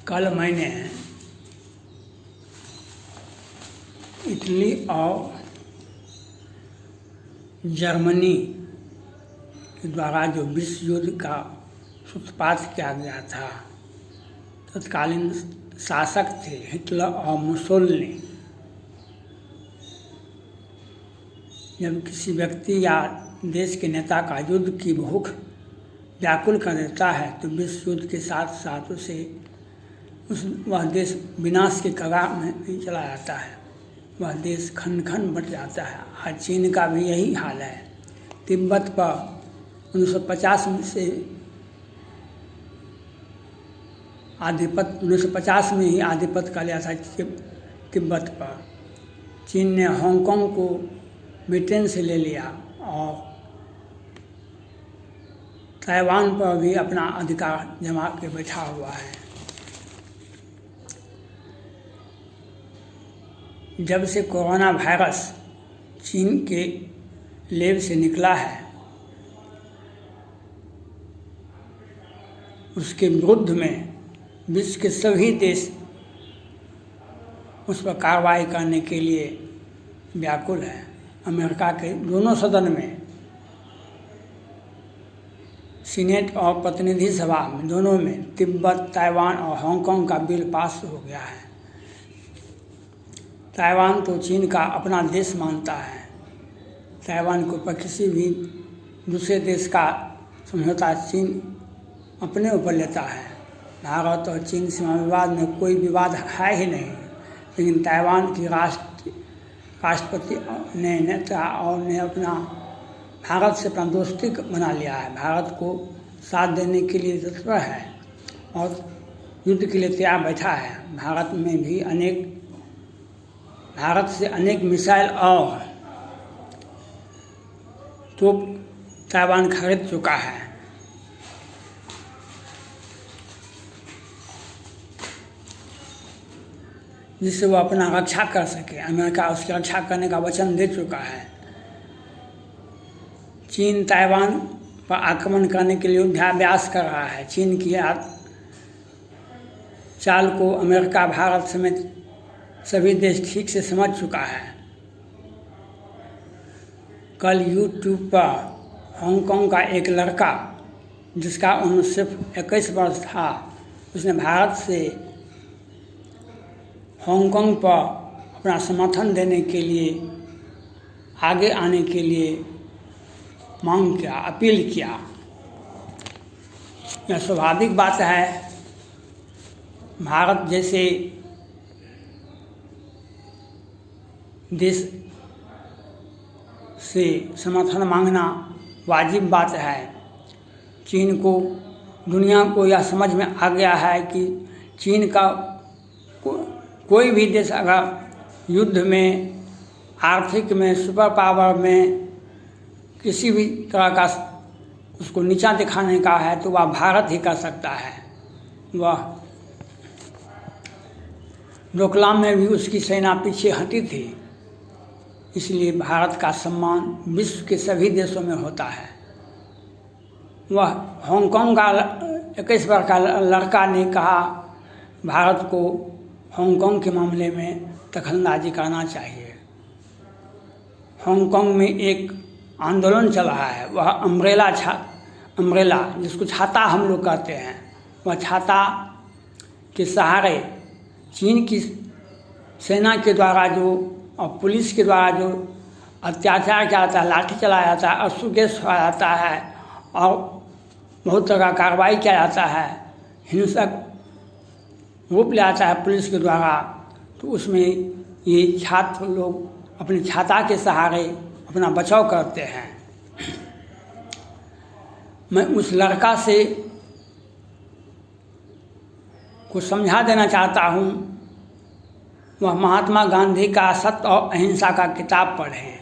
कल मैंने इटली और जर्मनी के द्वारा जो विश्व युद्ध का सूत्रपात किया गया था, तत्कालीन शासक थे हिटलर और मुसोलिनी। जब किसी व्यक्ति या देश के नेता का युद्ध की भूख व्याकुल कर देता है तो विश्व युद्ध के साथ साथ वह देश विनाश के कगार में भी चला जाता है। वह देश खंड खंड बट जाता है। आज चीन का भी यही हाल है। तिब्बत पर 1950 से 1950 में ही आधिपत्य कर लिया था तिब्बत पर। चीन ने हांगकांग को ब्रिटेन से ले लिया और ताइवान पर भी अपना अधिकार जमा के बैठा हुआ है। जब से कोरोना वायरस चीन के लैब से निकला है, उसके विरुद्ध में विश्व के सभी देश उस पर कार्रवाई करने के लिए व्याकुल है। अमेरिका के दोनों सदन में, सीनेट और प्रतिनिधि सभा में, दोनों में तिब्बत, ताइवान और हांगकांग का बिल पास हो गया है। ताइवान तो चीन का अपना देश मानता है। ताइवान को पर किसी भी दूसरे देश का समझौता चीन अपने ऊपर लेता है। भारत और चीन सीमा विवाद में कोई विवाद है ही नहीं, लेकिन ताइवान की राष्ट्रपति ने नेता और ने अपना भारत से अपना दोस्ती बना लिया है। भारत को साथ देने के लिए तत्पर है और युद्ध के लिए तैयार बैठा है। भारत से अनेक मिसाइल और तोप ताइवान खरीद चुका है। जिससे वो अपना रक्षा कर सके। अमेरिका उसकी रक्षा करने का वचन दे चुका है। चीन ताइवान पर आक्रमण करने के लिए युद्धाभ्यास कर रहा है। चीन की चाल को अमेरिका, भारत समेत सभी देश ठीक से समझ चुका है। कल यूट्यूब पर हांगकांग का एक लड़का, जिसका उम्र सिर्फ 21 वर्ष था, उसने भारत से हांगकांग पर अपना समर्थन देने के लिए, आगे आने के लिए मांग किया, अपील किया। यह स्वाभाविक बात है। भारत जैसे देश से समर्थन मांगना वाजिब बात है। चीन को, दुनिया को यह समझ में आ गया है कि चीन का कोई भी देश अगर युद्ध में, आर्थिक में, सुपर पावर में किसी भी तरह का उसको नीचा दिखाने का है तो वह भारत ही कर सकता है। वह डोकलाम में भी उसकी सेना पीछे हटी थी। इसलिए भारत का सम्मान विश्व के सभी देशों में होता है। वह हांगकांग का 21 वर्ष का लड़का ने कहा भारत को हांगकांग के मामले में दखलंदाजी करना चाहिए। हांगकांग में एक आंदोलन चला है। वह अम्ब्रेला जिसको छाता हम लोग कहते हैं, वह छाता के सहारे चीन की सेना के द्वारा जो और पुलिस के द्वारा जो अत्याचार किया जाता है, लाठी चलाया जाता है, अश्रु गैस छोड़ा जाता है और बहुत तरह का कार्रवाई किया जाता है, हिंसक रूप लिया जाता है पुलिस के द्वारा, तो उसमें ये छात्र लोग अपनी छाता के सहारे अपना बचाव करते हैं। मैं उस लड़का से को समझा देना चाहता हूँ, वह महात्मा गांधी का सत्य और अहिंसा का किताब पढ़ें,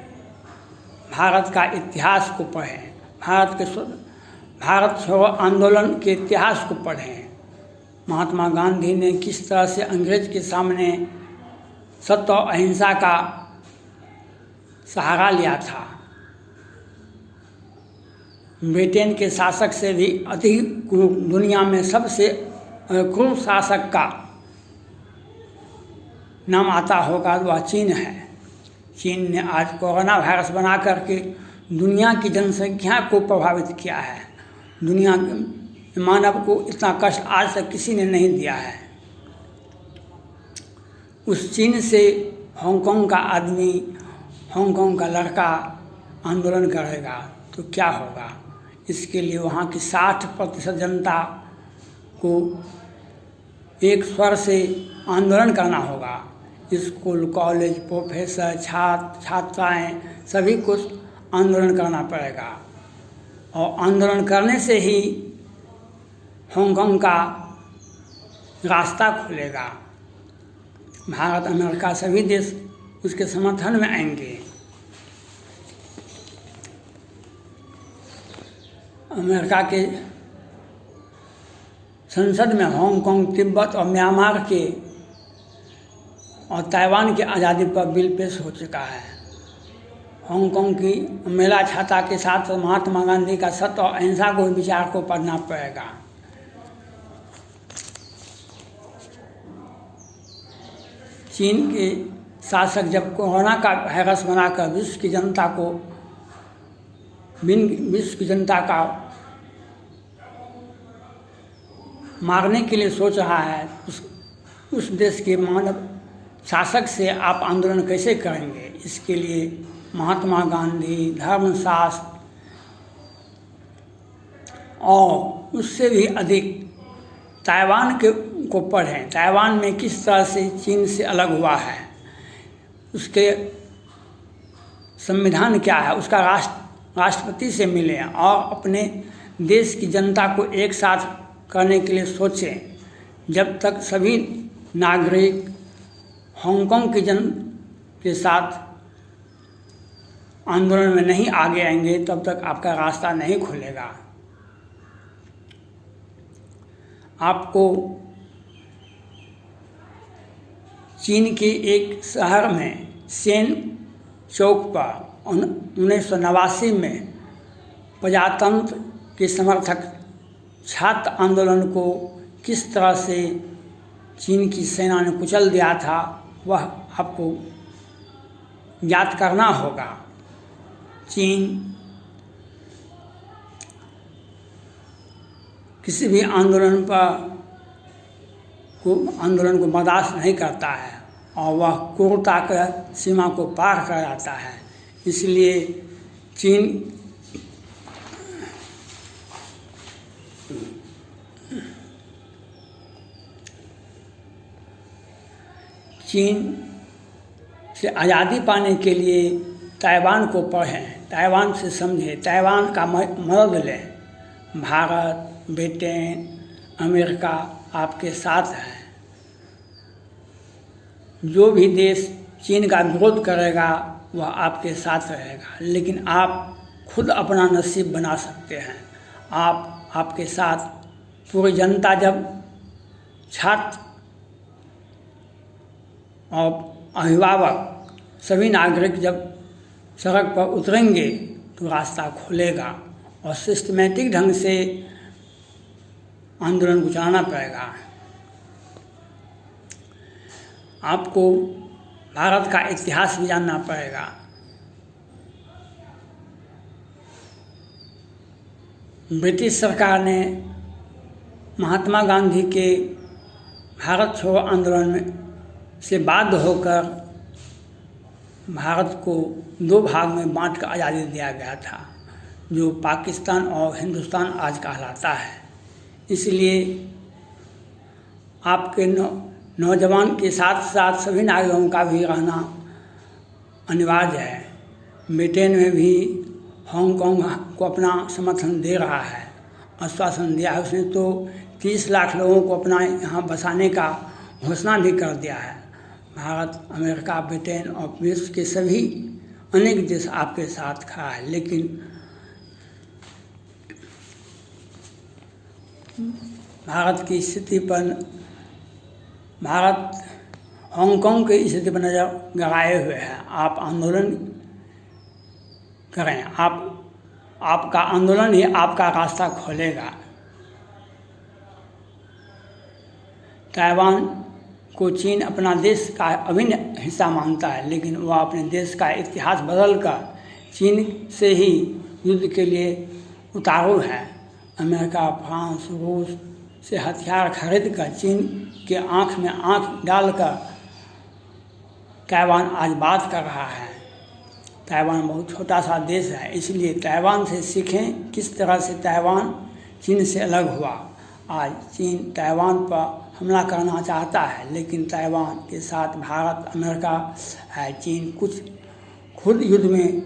भारत का इतिहास को पढ़ें, भारत छोड़ो आंदोलन के इतिहास को पढ़ें। महात्मा गांधी ने किस तरह से अंग्रेज के सामने सत्य और अहिंसा का सहारा लिया था। ब्रिटेन के शासक से भी अधिक दुनिया में सबसे क्रूर शासक का नाम आता होगा तो वह चीन है। चीन ने आज कोरोना वायरस बना करके दुनिया की जनसंख्या को प्रभावित किया है। दुनिया के मानव को इतना कष्ट आज तक किसी ने नहीं दिया है। उस चीन से हांगकांग का आदमी, हांगकांग का लड़का आंदोलन करेगा तो क्या होगा? इसके लिए वहाँ की 60% जनता को एक स्वर से आंदोलन करना होगा। स्कूल, कॉलेज, प्रोफेसर, छात्र, छात्राएँ सभी को आंदोलन करना पड़ेगा और आंदोलन करने से ही हांगकांग का रास्ता खुलेगा। भारत, अमेरिका सभी देश उसके समर्थन में आएंगे। अमेरिका के संसद में हांगकांग, तिब्बत और म्यांमार के और ताइवान की आज़ादी पर बिल पेश हो चुका है। हांगकांग की मेला छाता के साथ महात्मा गांधी का सत्य और अहिंसा को विचार को पढ़ना पड़ेगा। चीन के शासक जब कोरोना का वायरस बनाकर विश्व की जनता का मारने के लिए सोच रहा है, उस देश के मानव शासक से आप आंदोलन कैसे करेंगे? इसके लिए महात्मा गांधी, धर्मशास्त्र और उससे भी अधिक ताइवान को पढ़ें। ताइवान में किस तरह से चीन से अलग हुआ है, उसके संविधान क्या है, उसका राष्ट्रपति से मिलें और अपने देश की जनता को एक साथ करने के लिए सोचें। जब तक सभी नागरिक हांगकांग के साथ आंदोलन में नहीं आगे आएंगे तब तक आपका रास्ता नहीं खुलेगा। आपको चीन के एक शहर में सेन चौक पर 1989 में प्रजातंत्र के समर्थक छात्र आंदोलन को किस तरह से चीन की सेना ने कुचल दिया था, वह आपको ज्ञात करना होगा। चीन किसी भी आंदोलन को बर्दाश्त नहीं करता है और वह क्रूरता की सीमा को पार कर जाता है। इसलिए चीन से आज़ादी पाने के लिए ताइवान को पढ़ें, ताइवान से समझें, ताइवान का मदद लें। भारत, ब्रिटेन, अमेरिका आपके साथ है। जो भी देश चीन का विरोध करेगा वह आपके साथ रहेगा, लेकिन आप खुद अपना नसीब बना सकते हैं। आपके साथ पूरी जनता, जब छात्र और अभिभावक सभी नागरिक जब सड़क पर उतरेंगे तो रास्ता खुलेगा और सिस्टमेटिक ढंग से आंदोलन को चलाना पड़ेगा। आपको भारत का इतिहास भी जानना पड़ेगा। ब्रिटिश सरकार ने महात्मा गांधी के भारत छोड़ो आंदोलन में से बाध्य होकर भारत को 2 भाग में बांट कर आज़ादी दिया गया था, जो पाकिस्तान और हिंदुस्तान आज कहलाता है। इसलिए आपके नौजवान के साथ साथ सभी नागरिकों का भी रहना अनिवार्य है। ब्रिटेन में भी हांगकांग को अपना समर्थन दे रहा है, आश्वासन दिया है। उसने तो 30 लाख लोगों को अपना यहाँ बसाने का घोषणा भी कर दिया है। भारत, अमेरिका, ब्रिटेन और विश्व के सभी अनेक देश आपके साथ खड़ा है, लेकिन भारत की स्थिति पर, भारत हांगकांग की स्थिति पर नज़र गड़ाए हुए है। आप आंदोलन करें, आपका आंदोलन ही आपका रास्ता खोलेगा। ताइवान को चीन अपना देश का अभिन्न हिस्सा मानता है, लेकिन वह अपने देश का इतिहास बदलकर चीन से ही युद्ध के लिए उतारू है। अमेरिका, फ्रांस, रूस से हथियार खरीद कर चीन के आँख में आँख डालकर ताइवान आज बात कर रहा है। ताइवान बहुत छोटा सा देश है, इसलिए ताइवान से सीखें किस तरह से ताइवान चीन से अलग हुआ। आज चीन ताइवान पर हमला करना चाहता है, लेकिन ताइवान के साथ भारत, अमेरिका है। चीन कुछ खुद युद्ध में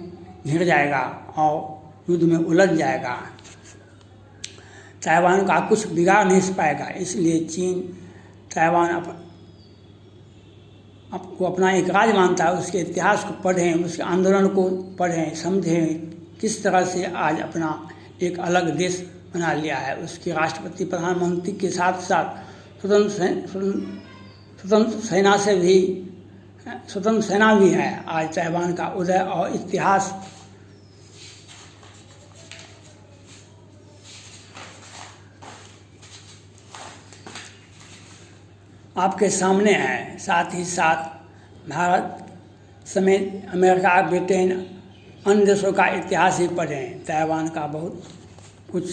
घिर जाएगा और युद्ध में उलझ जाएगा। ताइवान का कुछ बिगाड़ नहीं पाएगा, इसलिए चीन ताइवान को अपना एक राज्य मानता है। उसके इतिहास को पढ़ें, उसके आंदोलन को पढ़ें, समझें किस तरह से आज अपना एक अलग देश बना लिया है। उसके राष्ट्रपति, प्रधानमंत्री के साथ साथ स्वतंत्र सेना भी है। आज ताइवान का उदय और इतिहास आपके सामने है। साथ ही साथ भारत समेत अमेरिका, ब्रिटेन, अन्य देशों का इतिहास ही पढ़ें। ताइवान का बहुत कुछ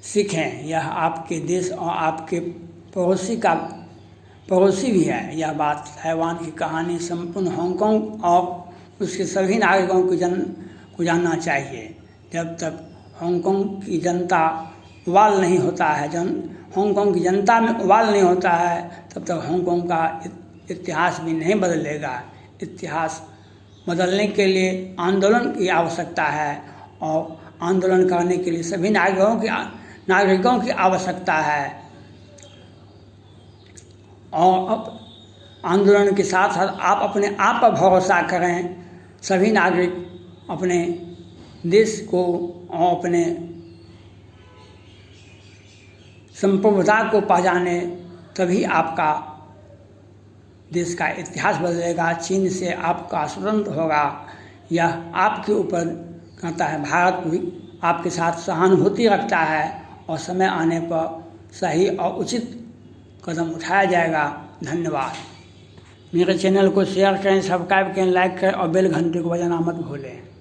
सीखें। यह आपके देश और आपके पड़ोसी भी है। यह बात ताइवान की कहानी संपूर्ण हांगकांग और उसके सभी नागरिकों को जानना चाहिए। जब तक हांगकांग की जनता उबाल नहीं होता है, हांगकांग की जनता में उबाल नहीं होता है, तब तक हांगकांग का इतिहास भी नहीं बदलेगा। इतिहास बदलने के लिए आंदोलन की आवश्यकता है और आंदोलन करने के लिए सभी नागरिकों की आवश्यकता है। और अब आंदोलन के साथ साथ आप अपने आप पर भरोसा करें। सभी नागरिक अपने देश को और अपने संप्रभुता को पहचाने, तभी आपका देश का इतिहास बदलेगा। चीन से आपका स्वतंत्र होगा। यह आपके ऊपर कहता है। भारत भी आपके साथ सहानुभूति रखता है और समय आने पर सही और उचित कदम उठाया जाएगा। धन्यवाद। मेरे चैनल को शेयर करें, सब्सक्राइब करें, लाइक करें और बेल घंटे को बजाना मत भूलें।